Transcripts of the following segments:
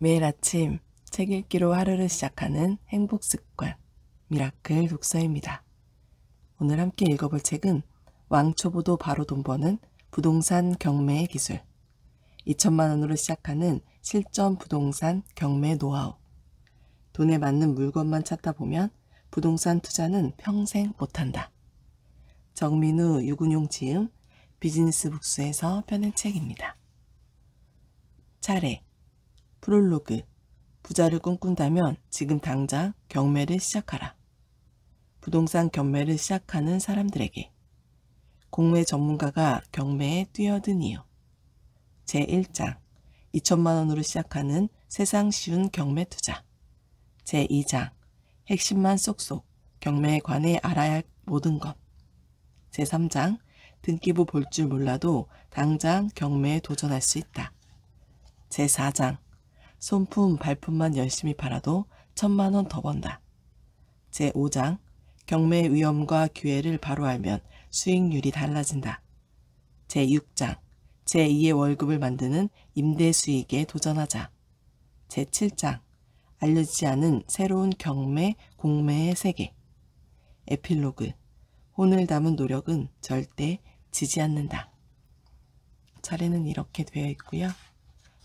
매일 아침 책 읽기로 하루를 시작하는 행복 습관, 미라클 독서입니다. 오늘 함께 읽어볼 책은 왕초보도 바로 돈 버는 부동산 경매의 기술, 2천만 원으로 시작하는 실전 부동산 경매 노하우. 돈에 맞는 물건만 찾다 보면 부동산 투자는 평생 못한다. 정민우, 유근용 지음, 비즈니스 북스에서 펴낸 책입니다. 차례, 프롤로그, 부자를 꿈꾼다면 지금 당장 경매를 시작하라. 부동산 경매를 시작하는 사람들에게 공매 전문가가 경매에 뛰어든 이유. 제1장, 2천만 원으로 시작하는 세상 쉬운 경매 투자. 제2장, 핵심만 쏙쏙, 경매에 관해 알아야 할 모든 것. 제3장, 등기부 볼 줄 몰라도 당장 경매에 도전할 수 있다. 제4장, 손품, 발품만 열심히 팔아도 1,000만 원 더 번다. 제5장, 경매의 위험과 기회를 바로 알면 수익률이 달라진다. 제6장, 제2의 월급을 만드는 임대 수익에 도전하자. 제7장, 알려지지 않은 새로운 경매, 공매의 세계. 에필로그, 혼을 담은 노력은 절대 지지 않는다. 차례는 이렇게 되어 있고요.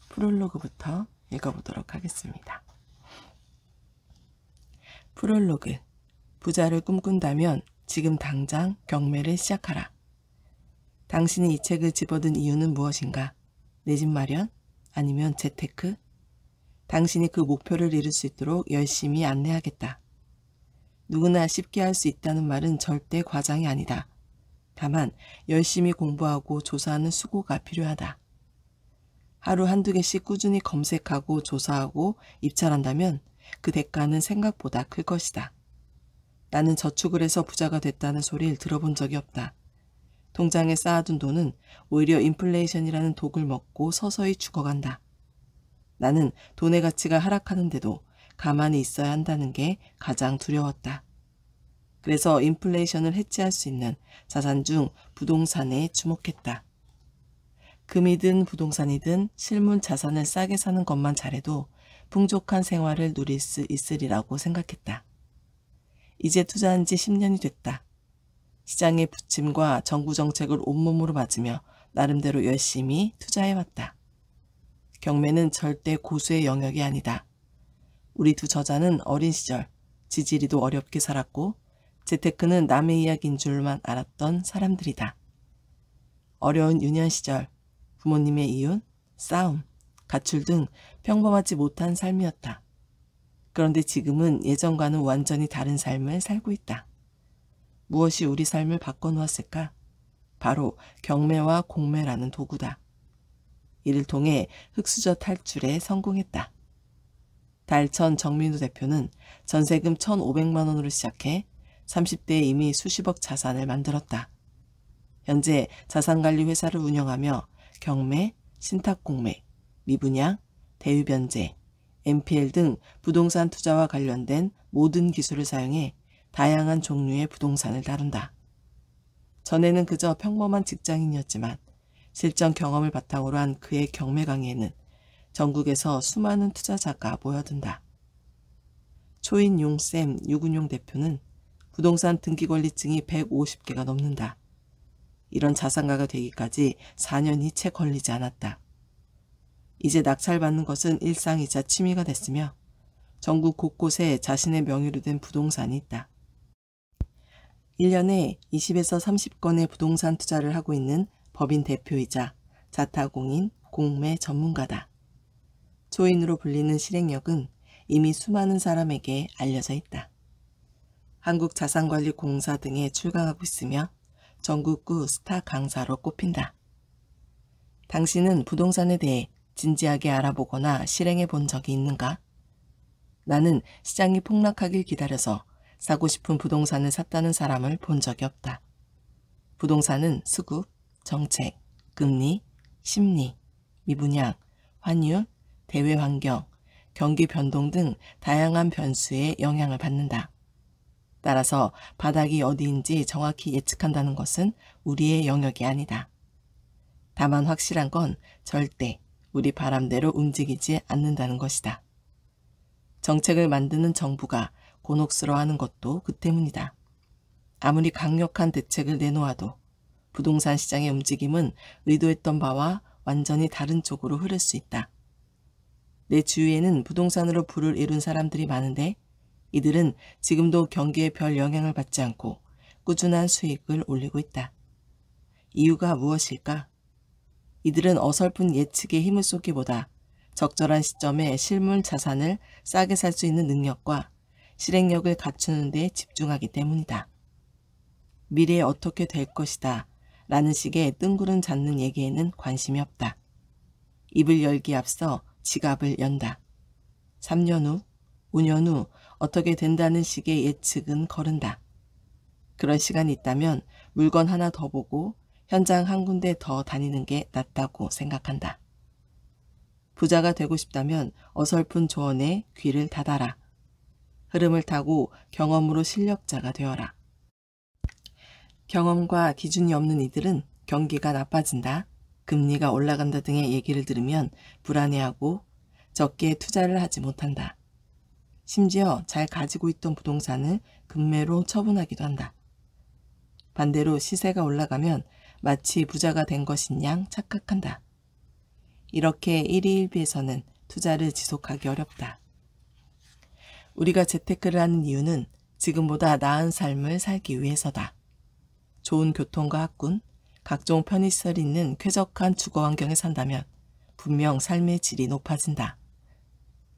프롤로그부터 읽어보도록 하겠습니다. 프롤로그, 부자를 꿈꾼다면 지금 당장 경매를 시작하라. 당신이 이 책을 집어든 이유는 무엇인가? 내 집 마련? 아니면 재테크? 당신이 그 목표를 이룰 수 있도록 열심히 안내하겠다. 누구나 쉽게 할 수 있다는 말은 절대 과장이 아니다. 다만 열심히 공부하고 조사하는 수고가 필요하다. 하루 한두 개씩 꾸준히 검색하고 조사하고 입찰한다면 그 대가는 생각보다 클 것이다. 나는 저축을 해서 부자가 됐다는 소리를 들어본 적이 없다. 통장에 쌓아둔 돈은 오히려 인플레이션이라는 독을 먹고 서서히 죽어간다. 나는 돈의 가치가 하락하는데도 가만히 있어야 한다는 게 가장 두려웠다. 그래서 인플레이션을 해치할 수 있는 자산 중 부동산에 주목했다. 금이든 부동산이든 실물 자산을 싸게 사는 것만 잘해도 풍족한 생활을 누릴 수 있으리라고 생각했다. 이제 투자한 지 10년이 됐다. 시장의 부침과 정부 정책을 온몸으로 맞으며 나름대로 열심히 투자해왔다. 경매는 절대 고수의 영역이 아니다. 우리 두 저자는 어린 시절 지지리도 어렵게 살았고 재테크는 남의 이야기인 줄만 알았던 사람들이다. 어려운 유년 시절 부모님의 이윤, 싸움, 가출 등 평범하지 못한 삶이었다. 그런데 지금은 예전과는 완전히 다른 삶을 살고 있다. 무엇이 우리 삶을 바꿔놓았을까? 바로 경매와 공매라는 도구다. 이를 통해 흙수저 탈출에 성공했다. 달천 정민우 대표는 전세금 1,500만 원으로 시작해 30대에 이미 수십억 자산을 만들었다. 현재 자산관리 회사를 운영하며 경매, 신탁공매, 미분양, 대유변제, NPL 등 부동산 투자와 관련된 모든 기술을 사용해 다양한 종류의 부동산을 다룬다. 전에는 그저 평범한 직장인이었지만 실전 경험을 바탕으로 한 그의 경매 강의에는 전국에서 수많은 투자자가 모여든다. 초인용쌤 유근용 대표는 부동산 등기권리증이 150개가 넘는다. 이런 자산가가 되기까지 4년이 채 걸리지 않았다. 이제 낙찰받는 것은 일상이자 취미가 됐으며 전국 곳곳에 자신의 명의로 된 부동산이 있다. 1년에 20에서 30건의 부동산 투자를 하고 있는 법인 대표이자 자타공인 공매 전문가다. 초인으로 불리는 실행력은 이미 수많은 사람에게 알려져 있다. 한국자산관리공사 등에 출강하고 있으며 전국구 스타 강사로 꼽힌다. 당신은 부동산에 대해 진지하게 알아보거나 실행해 본 적이 있는가? 나는 시장이 폭락하길 기다려서 사고 싶은 부동산을 샀다는 사람을 본 적이 없다. 부동산은 수급, 정책, 금리, 심리, 미분양, 환율, 대외 환경, 경기 변동 등 다양한 변수에 영향을 받는다. 따라서 바닥이 어디인지 정확히 예측한다는 것은 우리의 영역이 아니다. 다만 확실한 건 절대 우리 바람대로 움직이지 않는다는 것이다. 정책을 만드는 정부가 곤혹스러워하는 것도 그 때문이다. 아무리 강력한 대책을 내놓아도 부동산 시장의 움직임은 의도했던 바와 완전히 다른 쪽으로 흐를 수 있다. 내 주위에는 부동산으로 부를 이룬 사람들이 많은데 이들은 지금도 경기에 별 영향을 받지 않고 꾸준한 수익을 올리고 있다. 이유가 무엇일까? 이들은 어설픈 예측에 힘을 쏟기보다 적절한 시점에 실물 자산을 싸게 살 수 있는 능력과 실행력을 갖추는 데 집중하기 때문이다. 미래에 어떻게 될 것이다 라는 식의 뜬구름 잡는 얘기에는 관심이 없다. 입을 열기에 앞서 지갑을 연다. 3년 후, 5년 후 어떻게 된다는 식의 예측은 거른다. 그런 시간이 있다면 물건 하나 더 보고 현장 한 군데 더 다니는 게 낫다고 생각한다. 부자가 되고 싶다면 어설픈 조언에 귀를 닫아라. 흐름을 타고 경험으로 실력자가 되어라. 경험과 기준이 없는 이들은 경기가 나빠진다, 금리가 올라간다 등의 얘기를 들으면 불안해하고 적게 투자를 하지 못한다. 심지어 잘 가지고 있던 부동산을 급매로 처분하기도 한다. 반대로 시세가 올라가면 마치 부자가 된 것인 양 착각한다. 이렇게 일희일비해서는 투자를 지속하기 어렵다. 우리가 재테크를 하는 이유는 지금보다 나은 삶을 살기 위해서다. 좋은 교통과 학군, 각종 편의시설이 있는 쾌적한 주거 환경에 산다면 분명 삶의 질이 높아진다.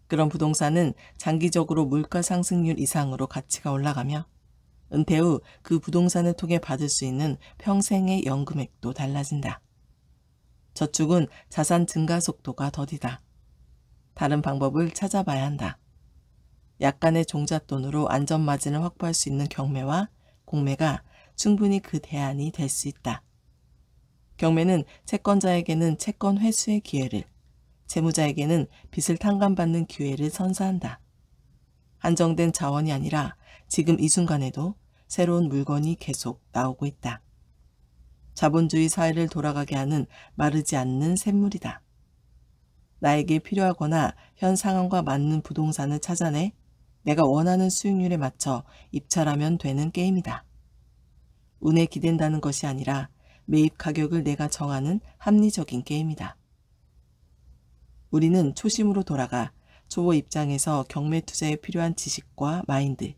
그런 부동산은 장기적으로 물가 상승률 이상으로 가치가 올라가며 은퇴 후 그 부동산을 통해 받을 수 있는 평생의 연금액도 달라진다. 저축은 자산 증가 속도가 더디다. 다른 방법을 찾아봐야 한다. 약간의 종잣돈으로 안전마진을 확보할 수 있는 경매와 공매가 충분히 그 대안이 될 수 있다. 경매는 채권자에게는 채권 회수의 기회를, 채무자에게는 빚을 탕감받는 기회를 선사한다. 한정된 자원이 아니라 지금 이 순간에도 새로운 물건이 계속 나오고 있다. 자본주의 사회를 돌아가게 하는 마르지 않는 샘물이다. 나에게 필요하거나 현 상황과 맞는 부동산을 찾아내 내가 원하는 수익률에 맞춰 입찰하면 되는 게임이다. 운에 기댄다는 것이 아니라 매입 가격을 내가 정하는 합리적인 게임이다. 우리는 초심으로 돌아가 초보 입장에서 경매 투자에 필요한 지식과 마인드,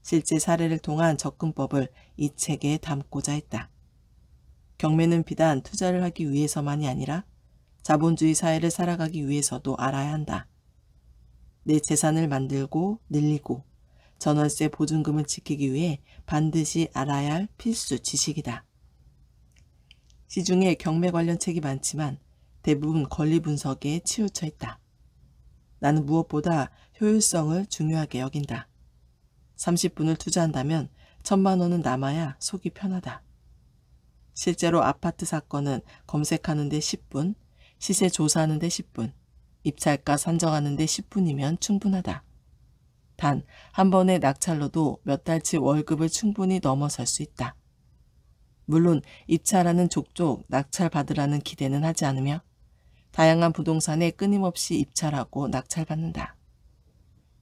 실제 사례를 통한 접근법을 이 책에 담고자 했다. 경매는 비단 투자를 하기 위해서만이 아니라 자본주의 사회를 살아가기 위해서도 알아야 한다. 내 재산을 만들고 늘리고 전월세 보증금을 지키기 위해 반드시 알아야 할 필수 지식이다. 시중에 경매 관련 책이 많지만 대부분 권리 분석에 치우쳐 있다. 나는 무엇보다 효율성을 중요하게 여긴다. 30분을 투자한다면 1,000만 원은 남아야 속이 편하다. 실제로 아파트 사건은 검색하는 데 10분, 시세 조사하는 데 10분, 입찰가 산정하는 데 10분이면 충분하다. 단 한 번의 낙찰로도 몇 달치 월급을 충분히 넘어설 수 있다. 물론 입찰하는 족족 낙찰 받으라는 기대는 하지 않으며 다양한 부동산에 끊임없이 입찰하고 낙찰받는다.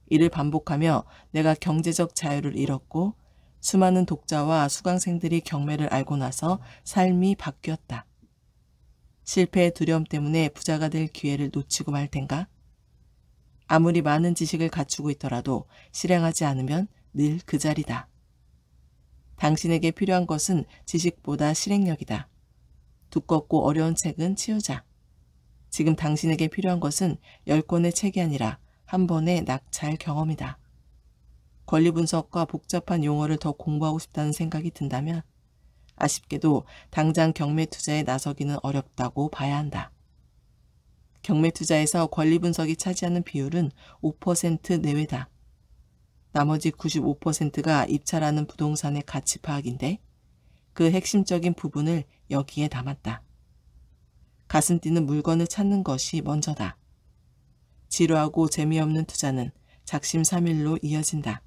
이를 반복하며 내가 경제적 자유를 잃었고 수많은 독자와 수강생들이 경매를 알고 나서 삶이 바뀌었다. 실패의 두려움 때문에 부자가 될 기회를 놓치고 말 텐가? 아무리 많은 지식을 갖추고 있더라도 실행하지 않으면 늘 그 자리다. 당신에게 필요한 것은 지식보다 실행력이다. 두껍고 어려운 책은 치우자. 지금 당신에게 필요한 것은 10권의 책이 아니라 한 번의 낙찰 경험이다. 권리 분석과 복잡한 용어를 더 공부하고 싶다는 생각이 든다면 아쉽게도 당장 경매 투자에 나서기는 어렵다고 봐야 한다. 경매 투자에서 권리 분석이 차지하는 비율은 5% 내외다. 나머지 95%가 입찰하는 부동산의 가치 파악인데 그 핵심적인 부분을 여기에 담았다. 가슴 뛰는 물건을 찾는 것이 먼저다. 지루하고 재미없는 투자는 작심삼일로 이어진다.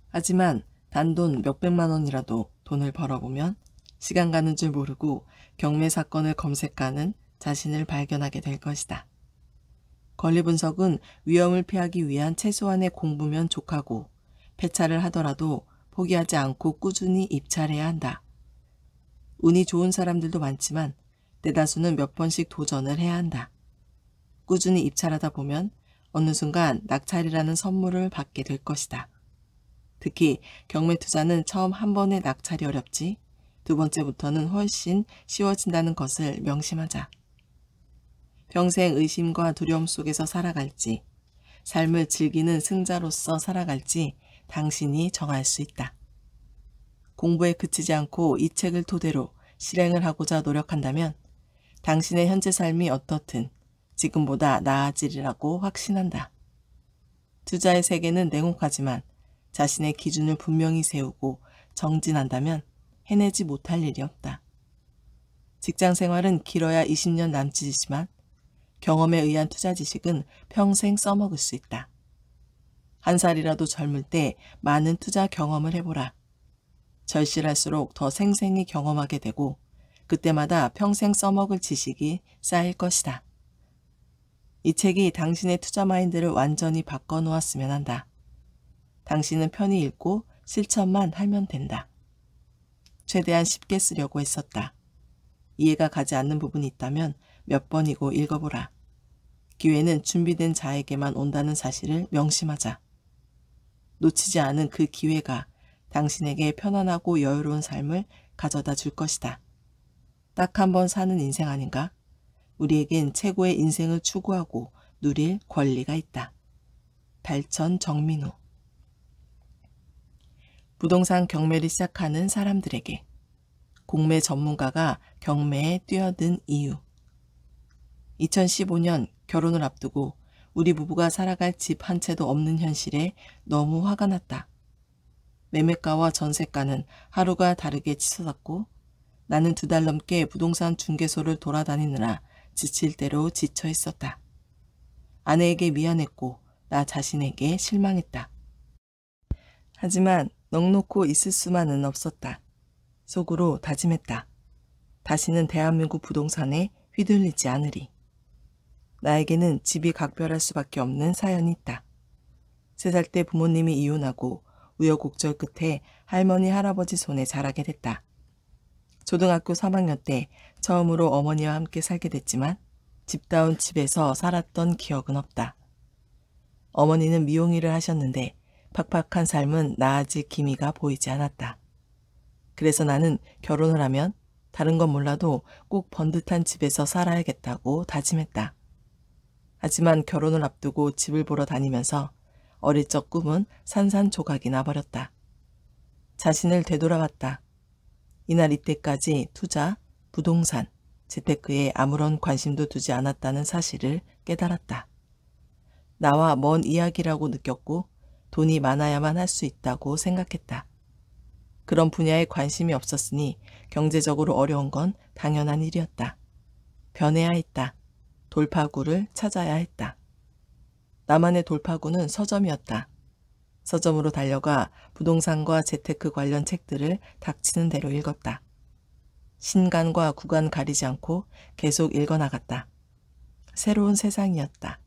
하지만 단돈 몇백만 원이라도 돈을 벌어보면 시간 가는 줄 모르고 경매 사건을 검색하는 자신을 발견하게 될 것이다. 권리 분석은 위험을 피하기 위한 최소한의 공부면 족하고 폐차를 하더라도 포기하지 않고 꾸준히 입찰해야 한다. 운이 좋은 사람들도 많지만 대다수는 몇 번씩 도전을 해야 한다. 꾸준히 입찰하다 보면 어느 순간 낙찰이라는 선물을 받게 될 것이다. 특히 경매 투자는 처음 한 번에 낙찰이 어렵지 두 번째부터는 훨씬 쉬워진다는 것을 명심하자. 평생 의심과 두려움 속에서 살아갈지, 삶을 즐기는 승자로서 살아갈지 당신이 정할 수 있다. 공부에 그치지 않고 이 책을 토대로 실행을 하고자 노력한다면 당신의 현재 삶이 어떻든 지금보다 나아지리라고 확신한다. 투자의 세계는 냉혹하지만 자신의 기준을 분명히 세우고 정진한다면 해내지 못할 일이 없다. 직장 생활은 길어야 20년 남짓이지만 경험에 의한 투자 지식은 평생 써먹을 수 있다. 한 살이라도 젊을 때 많은 투자 경험을 해보라. 절실할수록 더 생생히 경험하게 되고 그때마다 평생 써먹을 지식이 쌓일 것이다. 이 책이 당신의 투자 마인드를 완전히 바꿔놓았으면 한다. 당신은 편히 읽고 실천만 하면 된다. 최대한 쉽게 쓰려고 했었다. 이해가 가지 않는 부분이 있다면 몇 번이고 읽어보라. 기회는 준비된 자에게만 온다는 사실을 명심하자. 놓치지 않은 그 기회가 당신에게 편안하고 여유로운 삶을 가져다 줄 것이다. 딱 한 번 사는 인생 아닌가? 우리에겐 최고의 인생을 추구하고 누릴 권리가 있다. 달천 정민우. 부동산 경매를 시작하는 사람들에게 공매 전문가가 경매에 뛰어든 이유. 2015년 결혼을 앞두고 우리 부부가 살아갈 집 한 채도 없는 현실에 너무 화가 났다. 매매가와 전세가는 하루가 다르게 치솟았고 나는 2달 넘게 부동산 중개소를 돌아다니느라 지칠 대로 지쳐 있었다. 아내에게 미안했고 나 자신에게 실망했다. 하지만 넋놓고 있을 수만은 없었다. 속으로 다짐했다. 다시는 대한민국 부동산에 휘둘리지 않으리. 나에게는 집이 각별할 수밖에 없는 사연이 있다. 3살 때 부모님이 이혼하고 우여곡절 끝에 할머니 할아버지 손에 자라게 됐다. 초등학교 3학년 때 처음으로 어머니와 함께 살게 됐지만 집다운 집에서 살았던 기억은 없다. 어머니는 미용일을 하셨는데 팍팍한 삶은 나아질 기미가 보이지 않았다. 그래서 나는 결혼을 하면 다른 건 몰라도 꼭 번듯한 집에서 살아야겠다고 다짐했다. 하지만 결혼을 앞두고 집을 보러 다니면서 어릴 적 꿈은 산산조각이 나버렸다. 자신을 되돌아봤다. 이날 이때까지 투자, 부동산, 재테크에 아무런 관심도 두지 않았다는 사실을 깨달았다. 나와 먼 이야기라고 느꼈고 돈이 많아야만 할 수 있다고 생각했다. 그런 분야에 관심이 없었으니 경제적으로 어려운 건 당연한 일이었다. 변해야 했다. 돌파구를 찾아야 했다. 나만의 돌파구는 서점이었다. 서점으로 달려가 부동산과 재테크 관련 책들을 닥치는 대로 읽었다. 신간과 구간 가리지 않고 계속 읽어나갔다. 새로운 세상이었다.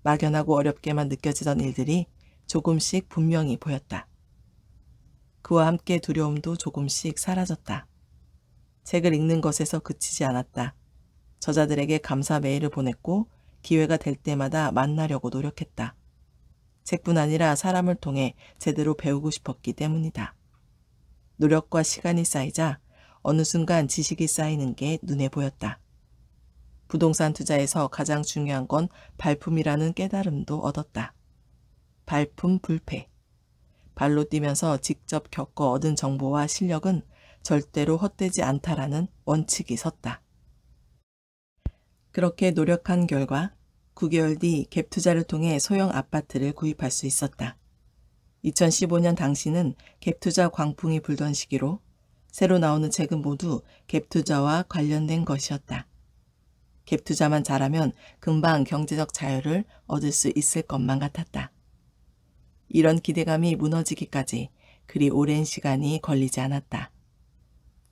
막연하고 어렵게만 느껴지던 일들이 조금씩 분명히 보였다. 그와 함께 두려움도 조금씩 사라졌다. 책을 읽는 것에서 그치지 않았다. 저자들에게 감사 메일을 보냈고 기회가 될 때마다 만나려고 노력했다. 책뿐 아니라 사람을 통해 제대로 배우고 싶었기 때문이다. 노력과 시간이 쌓이자 어느 순간 지식이 쌓이는 게 눈에 보였다. 부동산 투자에서 가장 중요한 건 발품이라는 깨달음도 얻었다. 발품 불패. 발로 뛰면서 직접 겪어 얻은 정보와 실력은 절대로 헛되지 않다라는 원칙이 섰다. 그렇게 노력한 결과 9개월 뒤 갭 투자를 통해 소형 아파트를 구입할 수 있었다. 2015년 당시는 갭 투자 광풍이 불던 시기로 새로 나오는 책은 모두 갭 투자와 관련된 것이었다. 갭 투자만 잘하면 금방 경제적 자유를 얻을 수 있을 것만 같았다. 이런 기대감이 무너지기까지 그리 오랜 시간이 걸리지 않았다.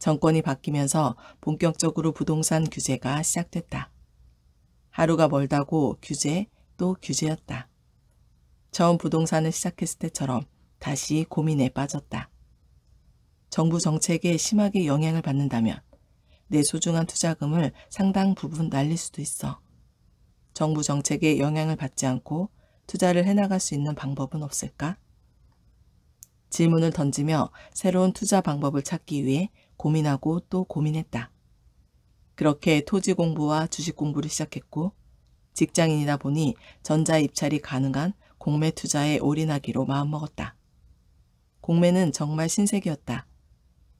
정권이 바뀌면서 본격적으로 부동산 규제가 시작됐다. 하루가 멀다고 규제 또 규제였다. 처음 부동산을 시작했을 때처럼 다시 고민에 빠졌다. 정부 정책에 심하게 영향을 받는다면 내 소중한 투자금을 상당 부분 날릴 수도 있어. 정부 정책에 영향을 받지 않고 투자를 해나갈 수 있는 방법은 없을까? 질문을 던지며 새로운 투자 방법을 찾기 위해 고민하고 또 고민했다. 그렇게 토지 공부와 주식 공부를 시작했고 직장인이다 보니 전자 입찰이 가능한 공매 투자에 올인하기로 마음먹었다. 공매는 정말 신세계였다.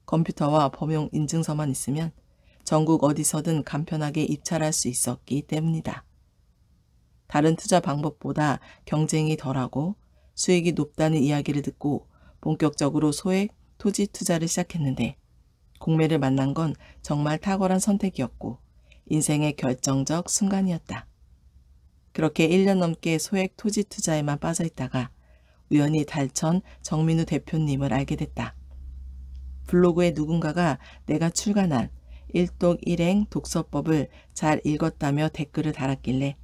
컴퓨터와 범용 인증서만 있으면 전국 어디서든 간편하게 입찰할 수 있었기 때문이다. 다른 투자 방법보다 경쟁이 덜하고 수익이 높다는 이야기를 듣고 본격적으로 소액 토지 투자를 시작했는데 공매를 만난 건 정말 탁월한 선택이었고 인생의 결정적 순간이었다. 그렇게 1년 넘게 소액 토지 투자에만 빠져 있다가 우연히 달천 정민우 대표님을 알게 됐다. 블로그에 누군가가 내가 출간한 일독일행 독서법을 잘 읽었다며 댓글을 달았길래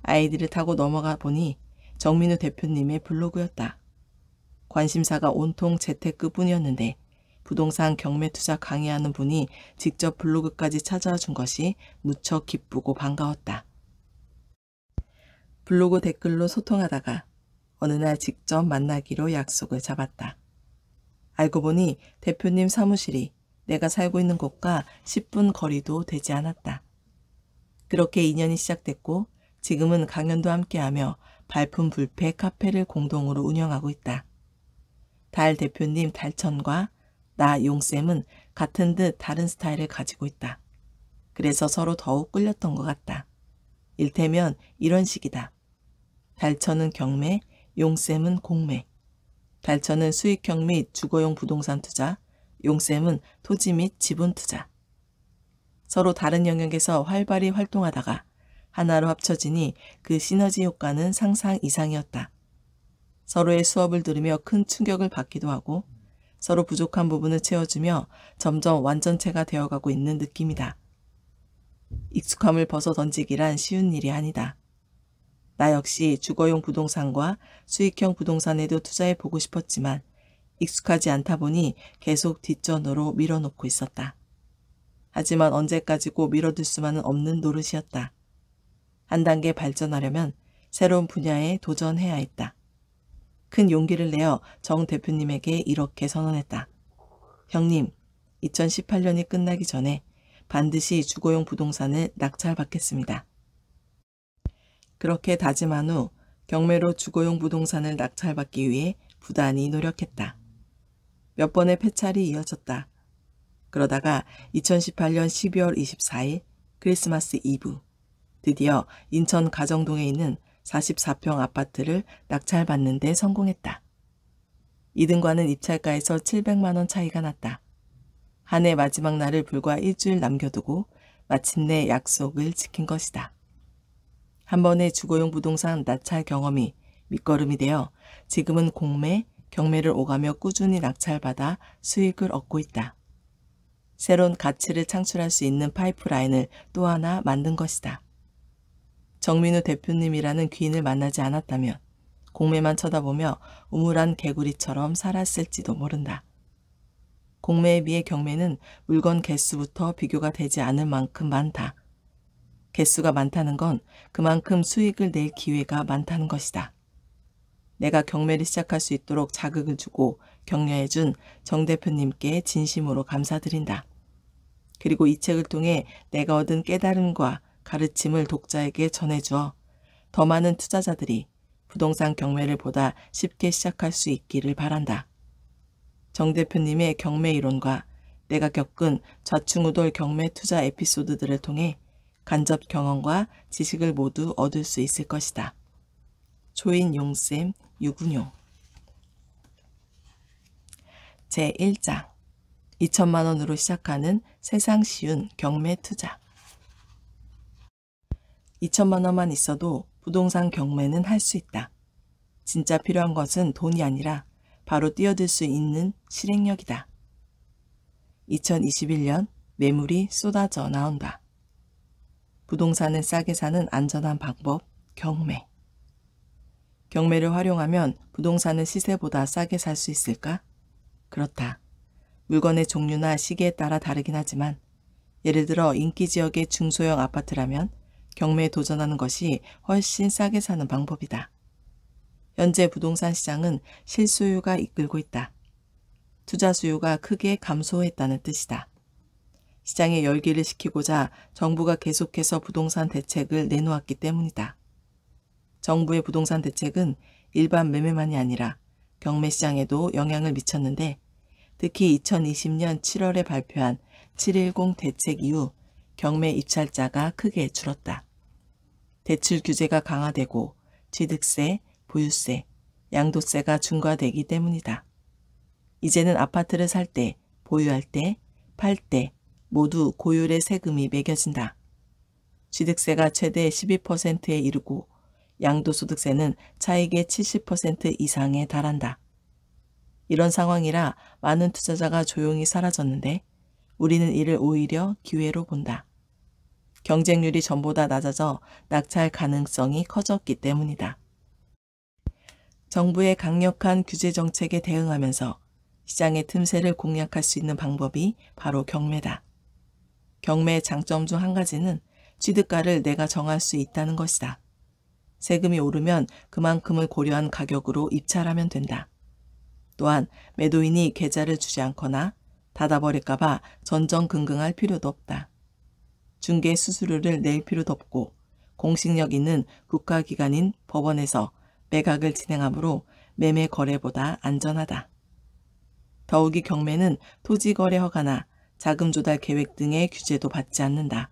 아이디를 타고 넘어가 보니 정민우 대표님의 블로그였다. 관심사가 온통 재테크뿐이었는데 부동산 경매 투자 강의하는 분이 직접 블로그까지 찾아와 준 것이 무척 기쁘고 반가웠다. 블로그 댓글로 소통하다가 어느 날 직접 만나기로 약속을 잡았다. 알고 보니 대표님 사무실이 내가 살고 있는 곳과 10분 거리도 되지 않았다. 그렇게 인연이 시작됐고 지금은 강연도 함께하며 발품 불패 카페를 공동으로 운영하고 있다. 달 대표님 달천과 나 용쌤은 같은 듯 다른 스타일을 가지고 있다. 그래서 서로 더욱 끌렸던 것 같다. 일테면 이런 식이다. 달천은 경매, 용쌤은 공매. 달천은 수익형 및 주거용 부동산 투자, 용쌤은 토지 및 지분 투자. 서로 다른 영역에서 활발히 활동하다가 하나로 합쳐지니 그 시너지 효과는 상상 이상이었다. 서로의 수업을 들으며 큰 충격을 받기도 하고 서로 부족한 부분을 채워주며 점점 완전체가 되어가고 있는 느낌이다. 익숙함을 벗어던지기란 쉬운 일이 아니다. 나 역시 주거용 부동산과 수익형 부동산에도 투자해보고 싶었지만 익숙하지 않다 보니 계속 뒷전으로 밀어놓고 있었다. 하지만 언제까지고 밀어둘 수만은 없는 노릇이었다. 한 단계 발전하려면 새로운 분야에 도전해야 했다. 큰 용기를 내어 정 대표님에게 이렇게 선언했다. 형님, 2018년이 끝나기 전에 반드시 주거용 부동산을 낙찰받겠습니다. 그렇게 다짐한 후 경매로 주거용 부동산을 낙찰받기 위해 부단히 노력했다. 몇 번의 폐찰이 이어졌다. 그러다가 2018년 12월 24일 크리스마스 이브 드디어 인천 가정동에 있는 44평 아파트를 낙찰받는 데 성공했다. 2등과는 입찰가에서 700만 원 차이가 났다. 한 해 마지막 날을 불과 일주일 남겨두고 마침내 약속을 지킨 것이다. 한 번의 주거용 부동산 낙찰 경험이 밑거름이 되어 지금은 공매, 경매를 오가며 꾸준히 낙찰받아 수익을 얻고 있다. 새로운 가치를 창출할 수 있는 파이프라인을 또 하나 만든 것이다. 정민우 대표님이라는 귀인을 만나지 않았다면 공매만 쳐다보며 우물한 개구리처럼 살았을지도 모른다. 공매에 비해 경매는 물건 개수부터 비교가 되지 않을 만큼 많다. 개수가 많다는 건 그만큼 수익을 낼 기회가 많다는 것이다. 내가 경매를 시작할 수 있도록 자극을 주고 격려해준 정 대표님께 진심으로 감사드린다. 그리고 이 책을 통해 내가 얻은 깨달음과 가르침을 독자에게 전해주어 더 많은 투자자들이 부동산 경매를 보다 쉽게 시작할 수 있기를 바란다. 정 대표님의 경매 이론과 내가 겪은 좌충우돌 경매 투자 에피소드들을 통해 간접 경험과 지식을 모두 얻을 수 있을 것이다. 조인용쌤 유근용 제1장 2천만 원으로 시작하는 세상 쉬운 경매 투자. 2천만 원만 있어도 부동산 경매는 할 수 있다. 진짜 필요한 것은 돈이 아니라 바로 뛰어들 수 있는 실행력이다. 2021년 매물이 쏟아져 나온다. 부동산을 싸게 사는 안전한 방법, 경매. 경매를 활용하면 부동산을 시세보다 싸게 살 수 있을까? 그렇다. 물건의 종류나 시기에 따라 다르긴 하지만 예를 들어 인기 지역의 중소형 아파트라면 경매에 도전하는 것이 훨씬 싸게 사는 방법이다. 현재 부동산 시장은 실수요가 이끌고 있다. 투자 수요가 크게 감소했다는 뜻이다. 시장의 열기를 식히고자 정부가 계속해서 부동산 대책을 내놓았기 때문이다. 정부의 부동산 대책은 일반 매매만이 아니라 경매 시장에도 영향을 미쳤는데 특히 2020년 7월에 발표한 710 대책 이후 경매 입찰자가 크게 줄었다. 대출 규제가 강화되고 취득세, 보유세, 양도세가 중과되기 때문이다. 이제는 아파트를 살 때, 보유할 때, 팔 때 모두 고율의 세금이 매겨진다. 취득세가 최대 12%에 이르고 양도소득세는 차익의 70% 이상에 달한다. 이런 상황이라 많은 투자자가 조용히 사라졌는데 우리는 이를 오히려 기회로 본다. 경쟁률이 전보다 낮아져 낙찰 가능성이 커졌기 때문이다. 정부의 강력한 규제 정책에 대응하면서 시장의 틈새를 공략할 수 있는 방법이 바로 경매다. 경매의 장점 중 한 가지는 취득가를 내가 정할 수 있다는 것이다. 세금이 오르면 그만큼을 고려한 가격으로 입찰하면 된다. 또한 매도인이 계좌를 주지 않거나 닫아버릴까봐 전전긍긍할 필요도 없다. 중개 수수료를 낼 필요도 없고 공식력 있는 국가기관인 법원에서 매각을 진행하므로 매매 거래보다 안전하다. 더욱이 경매는 토지거래 허가나 자금 조달 계획 등의 규제도 받지 않는다.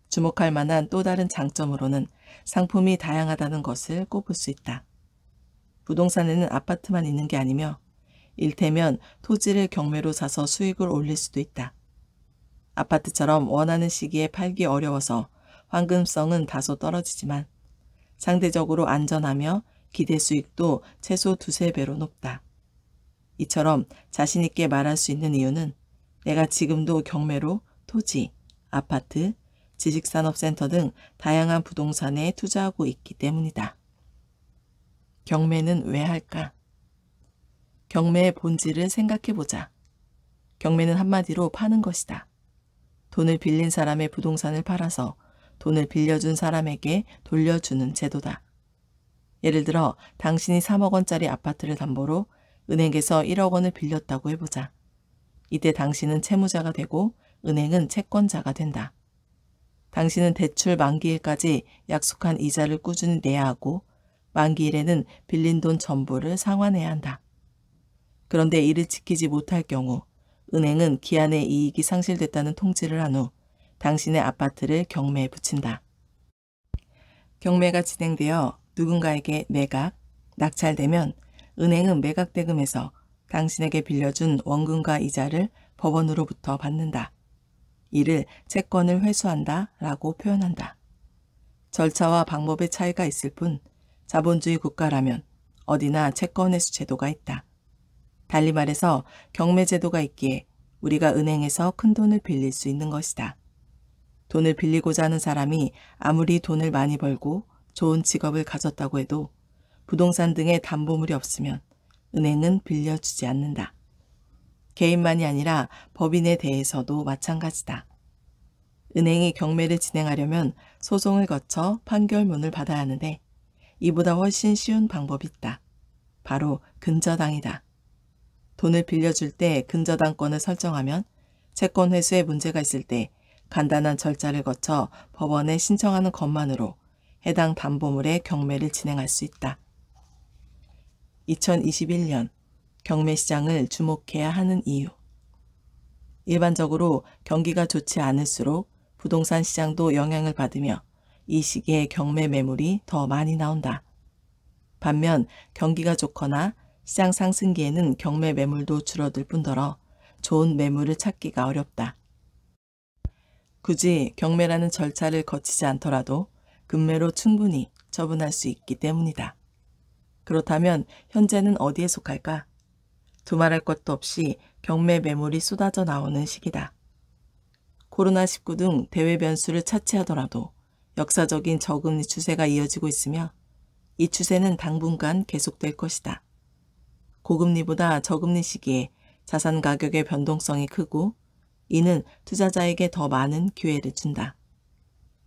주목할 만한 또 다른 장점으로는 상품이 다양하다는 것을 꼽을 수 있다. 부동산에는 아파트만 있는 게 아니며 일테면 토지를 경매로 사서 수익을 올릴 수도 있다. 아파트처럼 원하는 시기에 팔기 어려워서 황금성은 다소 떨어지지만 상대적으로 안전하며 기대 수익도 최소 2~3배로 높다. 이처럼 자신 있게 말할 수 있는 이유는 내가 지금도 경매로 토지, 아파트, 지식산업센터 등 다양한 부동산에 투자하고 있기 때문이다. 경매는 왜 할까? 경매의 본질을 생각해보자. 경매는 한마디로 파는 것이다. 돈을 빌린 사람의 부동산을 팔아서 돈을 빌려준 사람에게 돌려주는 제도다. 예를 들어 당신이 3억 원짜리 아파트를 담보로 은행에서 1억 원을 빌렸다고 해보자. 이때 당신은 채무자가 되고 은행은 채권자가 된다. 당신은 대출 만기일까지 약속한 이자를 꾸준히 내야 하고 만기일에는 빌린 돈 전부를 상환해야 한다. 그런데 이를 지키지 못할 경우 은행은 기한에 이익이 상실됐다는 통지를 한 후 당신의 아파트를 경매에 붙인다. 경매가 진행되어 누군가에게 매각, 낙찰되면 은행은 매각 대금에서 당신에게 빌려준 원금과 이자를 법원으로부터 받는다. 이를 채권을 회수한다 라고 표현한다. 절차와 방법의 차이가 있을 뿐 자본주의 국가라면 어디나 채권 회수 제도가 있다. 달리 말해서 경매 제도가 있기에 우리가 은행에서 큰 돈을 빌릴 수 있는 것이다. 돈을 빌리고자 하는 사람이 아무리 돈을 많이 벌고 좋은 직업을 가졌다고 해도 부동산 등의 담보물이 없으면 은행은 빌려주지 않는다. 개인만이 아니라 법인에 대해서도 마찬가지다. 은행이 경매를 진행하려면 소송을 거쳐 판결문을 받아야 하는데 이보다 훨씬 쉬운 방법이 있다. 바로 근저당이다. 돈을 빌려줄 때 근저당권을 설정하면 채권 회수에 문제가 있을 때 간단한 절차를 거쳐 법원에 신청하는 것만으로 해당 담보물의 경매를 진행할 수 있다. 2021년 경매 시장을 주목해야 하는 이유. 일반적으로 경기가 좋지 않을수록 부동산 시장도 영향을 받으며 이 시기에 경매 매물이 더 많이 나온다. 반면 경기가 좋거나 시장 상승기에는 경매 매물도 줄어들 뿐더러 좋은 매물을 찾기가 어렵다. 굳이 경매라는 절차를 거치지 않더라도 급매로 충분히 처분할 수 있기 때문이다. 그렇다면 현재는 어디에 속할까? 두말할 것도 없이 경매 매물이 쏟아져 나오는 시기다. 코로나19 등 대외 변수를 차치하더라도 역사적인 저금리 추세가 이어지고 있으며 이 추세는 당분간 계속될 것이다. 고금리보다 저금리 시기에 자산 가격의 변동성이 크고 이는 투자자에게 더 많은 기회를 준다.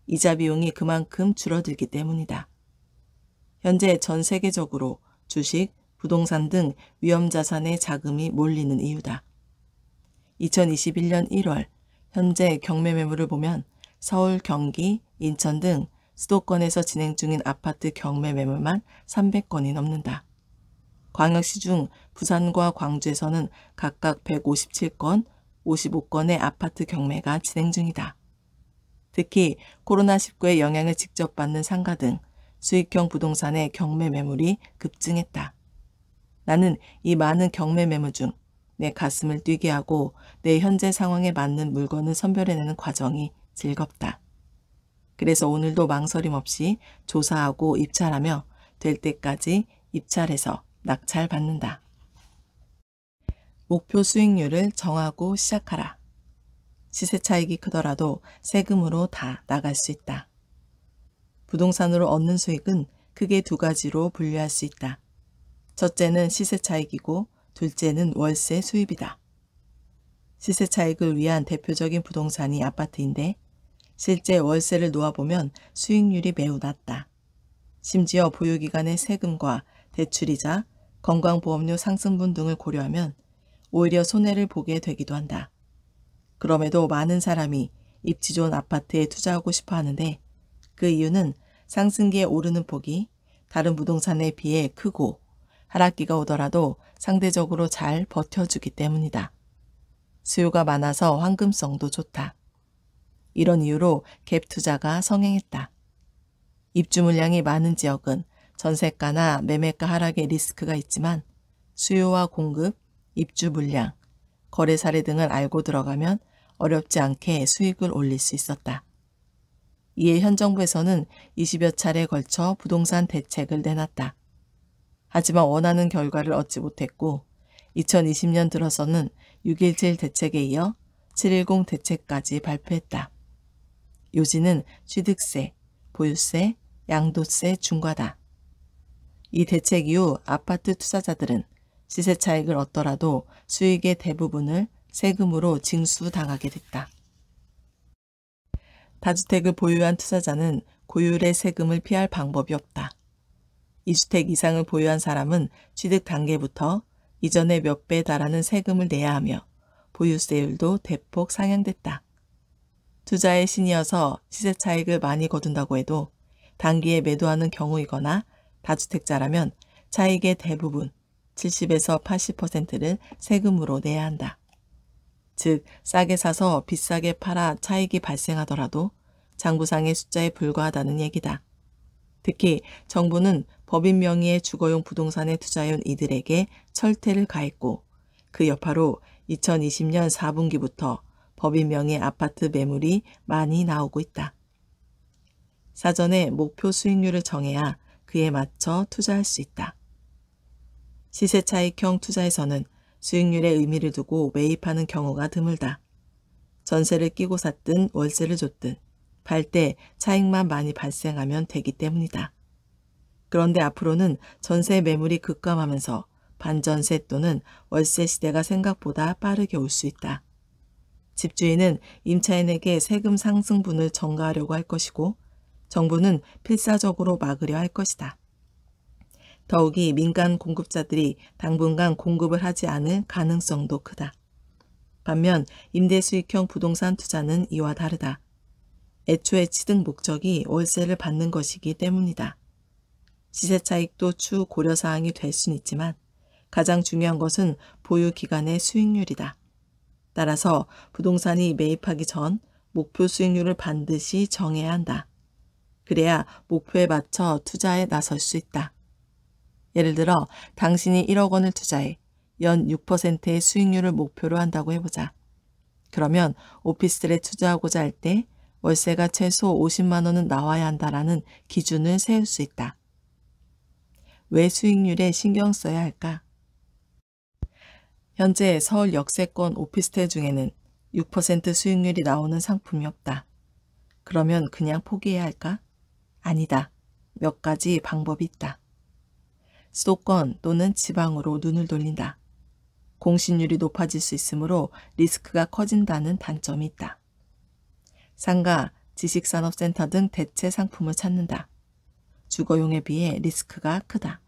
이자 비용이 그만큼 줄어들기 때문이다. 현재 전 세계적으로 주식, 부동산 등 위험자산에 자금이 몰리는 이유다. 2021년 1월 현재 경매 매물을 보면 서울, 경기, 인천 등 수도권에서 진행 중인 아파트 경매 매물만 300건이 넘는다. 광역시 중 부산과 광주에서는 각각 157건, 55건의 아파트 경매가 진행 중이다. 특히 코로나19의 영향을 직접 받는 상가 등 수익형 부동산의 경매 매물이 급증했다. 나는 이 많은 경매 매물 중 내 가슴을 뛰게 하고 내 현재 상황에 맞는 물건을 선별해내는 과정이 즐겁다. 그래서 오늘도 망설임 없이 조사하고 입찰하며 될 때까지 입찰해서 낙찰받는다. 목표 수익률을 정하고 시작하라. 시세 차익이 크더라도 세금으로 다 나갈 수 있다. 부동산으로 얻는 수익은 크게 두 가지로 분류할 수 있다. 첫째는 시세 차익이고 둘째는 월세 수입이다. 시세 차익을 위한 대표적인 부동산이 아파트인데 실제 월세를 놓아보면 수익률이 매우 낮다. 심지어 보유기간의 세금과 대출이자 건강보험료 상승분 등을 고려하면 오히려 손해를 보게 되기도 한다. 그럼에도 많은 사람이 입지 좋은 아파트에 투자하고 싶어 하는데 그 이유는 상승기에 오르는 폭이 다른 부동산에 비해 크고 하락기가 오더라도 상대적으로 잘 버텨주기 때문이다. 수요가 많아서 황금성도 좋다. 이런 이유로 갭 투자가 성행했다. 입주 물량이 많은 지역은 전세가나 매매가 하락의 리스크가 있지만 수요와 공급, 입주 물량, 거래 사례 등을 알고 들어가면 어렵지 않게 수익을 올릴 수 있었다. 이에 현 정부에서는 20여 차례에 걸쳐 부동산 대책을 내놨다. 하지만 원하는 결과를 얻지 못했고 2020년 들어서는 6.17 대책에 이어 7.10 대책까지 발표했다. 요지는 취득세, 보유세, 양도세 중과다. 이 대책 이후 아파트 투자자들은 시세 차익을 얻더라도 수익의 대부분을 세금으로 징수당하게 됐다. 다주택을 보유한 투자자는 고율의 세금을 피할 방법이 없다. 2주택 이상을 보유한 사람은 취득 단계부터 이전의 몇 배에 달하는 세금을 내야 하며 보유세율도 대폭 상향됐다. 투자의 신이어서 시세 차익을 많이 거둔다고 해도 단기에 매도하는 경우이거나 다주택자라면 차익의 대부분 70에서 80%를 세금으로 내야 한다. 즉 싸게 사서 비싸게 팔아 차익이 발생하더라도 장부상의 숫자에 불과하다는 얘기다. 특히 정부는 법인 명의의 주거용 부동산에 투자해온 이들에게 철퇴를 가했고 그 여파로 2020년 4분기부터 법인 명의 아파트 매물이 많이 나오고 있다. 사전에 목표 수익률을 정해야 그에 맞춰 투자할 수 있다. 시세 차익형 투자에서는 수익률에 의미를 두고 매입하는 경우가 드물다. 전세를 끼고 샀든 월세를 줬든 팔 때 차익만 많이 발생하면 되기 때문이다. 그런데 앞으로는 전세 매물이 급감하면서 반전세 또는 월세 시대가 생각보다 빠르게 올 수 있다. 집주인은 임차인에게 세금 상승분을 전가하려고 할 것이고 정부는 필사적으로 막으려 할 것이다. 더욱이 민간 공급자들이 당분간 공급을 하지 않을 가능성도 크다. 반면 임대수익형 부동산 투자는 이와 다르다. 애초에 취득 목적이 월세를 받는 것이기 때문이다. 시세 차익도 추후 고려사항이 될 수는 있지만 가장 중요한 것은 보유 기간의 수익률이다. 따라서 부동산이 매입하기 전 목표 수익률을 반드시 정해야 한다. 그래야 목표에 맞춰 투자에 나설 수 있다. 예를 들어 당신이 1억 원을 투자해 연 6%의 수익률을 목표로 한다고 해보자. 그러면 오피스텔에 투자하고자 할 때 월세가 최소 50만 원은 나와야 한다라는 기준을 세울 수 있다. 왜 수익률에 신경 써야 할까? 현재 서울 역세권 오피스텔 중에는 6% 수익률이 나오는 상품이 없다. 그러면 그냥 포기해야 할까? 아니다. 몇 가지 방법이 있다. 수도권 또는 지방으로 눈을 돌린다. 공시률이 높아질 수 있으므로 리스크가 커진다는 단점이 있다. 상가, 지식산업센터 등 대체 상품을 찾는다. 주거용에 비해 리스크가 크다.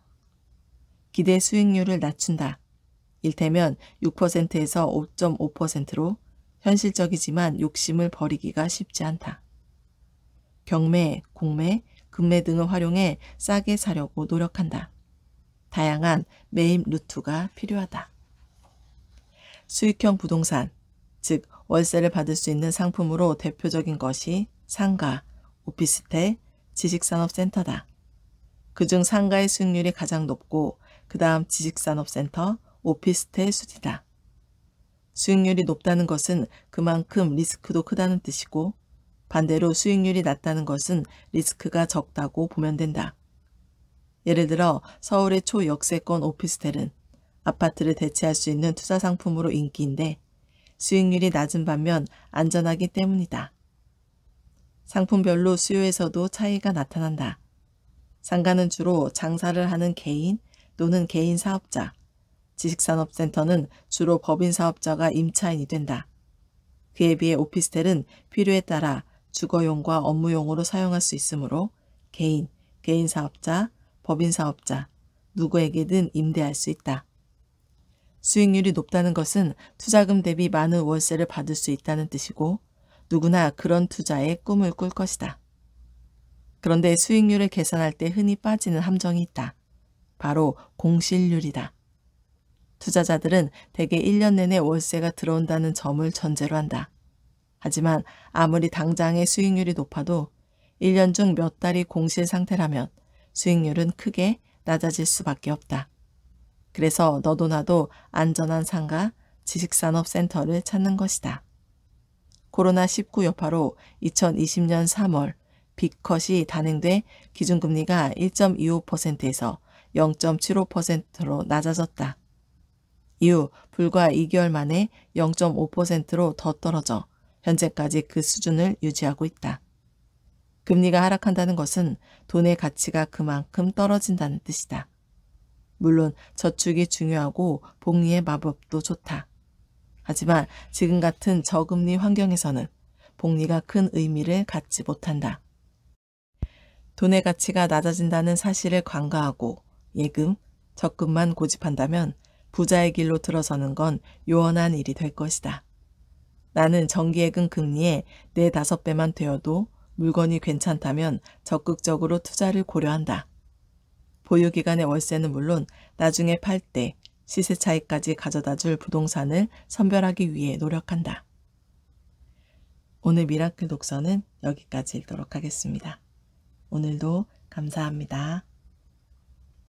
기대 수익률을 낮춘다. 일테면 6%에서 5.5%로 현실적이지만 욕심을 버리기가 쉽지 않다. 경매, 공매, 금매 등을 활용해 싸게 사려고 노력한다. 다양한 매입 루트가 필요하다. 수익형 부동산, 즉 월세를 받을 수 있는 상품으로 대표적인 것이 상가, 오피스텔, 지식산업센터다. 그중 상가의 수익률이 가장 높고 그 다음 지식산업센터, 오피스텔 순이다. 수익률이 높다는 것은 그만큼 리스크도 크다는 뜻이고 반대로 수익률이 낮다는 것은 리스크가 적다고 보면 된다. 예를 들어 서울의 초역세권 오피스텔은 아파트를 대체할 수 있는 투자 상품으로 인기인데 수익률이 낮은 반면 안전하기 때문이다. 상품별로 수요에서도 차이가 나타난다. 상가는 주로 장사를 하는 개인 또는 개인 사업자, 지식산업센터는 주로 법인 사업자가 임차인이 된다. 그에 비해 오피스텔은 필요에 따라 주거용과 업무용으로 사용할 수 있으므로 개인, 개인 사업자, 법인 사업자, 누구에게든 임대할 수 있다. 수익률이 높다는 것은 투자금 대비 많은 월세를 받을 수 있다는 뜻이고 누구나 그런 투자에 꿈을 꿀 것이다. 그런데 수익률을 계산할 때 흔히 빠지는 함정이 있다. 바로 공실률이다. 투자자들은 대개 1년 내내 월세가 들어온다는 점을 전제로 한다. 하지만 아무리 당장의 수익률이 높아도 1년 중 몇 달이 공실 상태라면 수익률은 크게 낮아질 수밖에 없다. 그래서 너도 나도 안전한 상가, 지식산업센터를 찾는 것이다. 코로나19 여파로 2020년 3월 빅컷이 단행돼 기준금리가 1.25%에서 0.75%로 낮아졌다. 이후 불과 2개월 만에 0.5%로 더 떨어져 현재까지 그 수준을 유지하고 있다. 금리가 하락한다는 것은 돈의 가치가 그만큼 떨어진다는 뜻이다. 물론 저축이 중요하고 복리의 마법도 좋다. 하지만 지금 같은 저금리 환경에서는 복리가 큰 의미를 갖지 못한다. 돈의 가치가 낮아진다는 사실을 간과하고 예금, 적금만 고집한다면 부자의 길로 들어서는 건 요원한 일이 될 것이다. 나는 정기예금 금리의 4, 5배만 되어도 물건이 괜찮다면 적극적으로 투자를 고려한다. 보유기간의 월세는 물론 나중에 팔 때 시세 차익까지 가져다 줄 부동산을 선별하기 위해 노력한다. 오늘 미라클 독서는 여기까지 읽도록 하겠습니다. 오늘도 감사합니다.